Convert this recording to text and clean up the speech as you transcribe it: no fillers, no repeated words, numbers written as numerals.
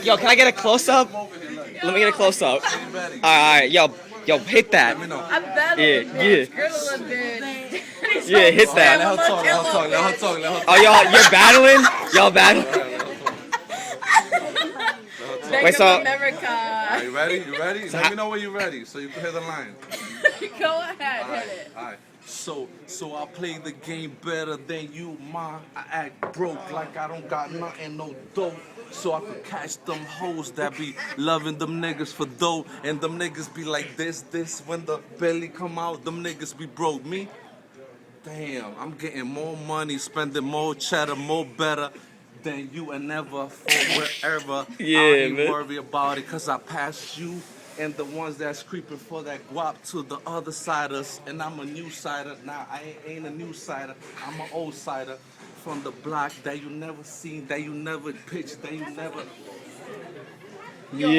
Yo, can I get a close up? Let me get a close up. All right, yo, hit that. I'm battling Yeah. Grilling bitch. Yeah, hit that. Let her talk. Oh, you're battling? Y'all battling? Bank Wait, of so- America. Are you ready? You ready? Let me know when you're ready so you can hear the line. Go ahead, hit it. Alright. So I play the game better than you, ma. I act broke like I don't got nothing, no dough. So I could catch them hoes that be loving them niggas for dough. And them niggas be like this. When the belly come out, them niggas be broke. Me? Damn, I'm getting more money, spending more cheddar, more better than you and never for wherever. Yeah, I ain't man. worry about it cause I passed you and the ones that's creeping for that guap to the other siders. And I'm a new sider. Nah, I ain't a new sider. I'm an old sider from the block that you never seen, that you never pitched, that you never... Yeah.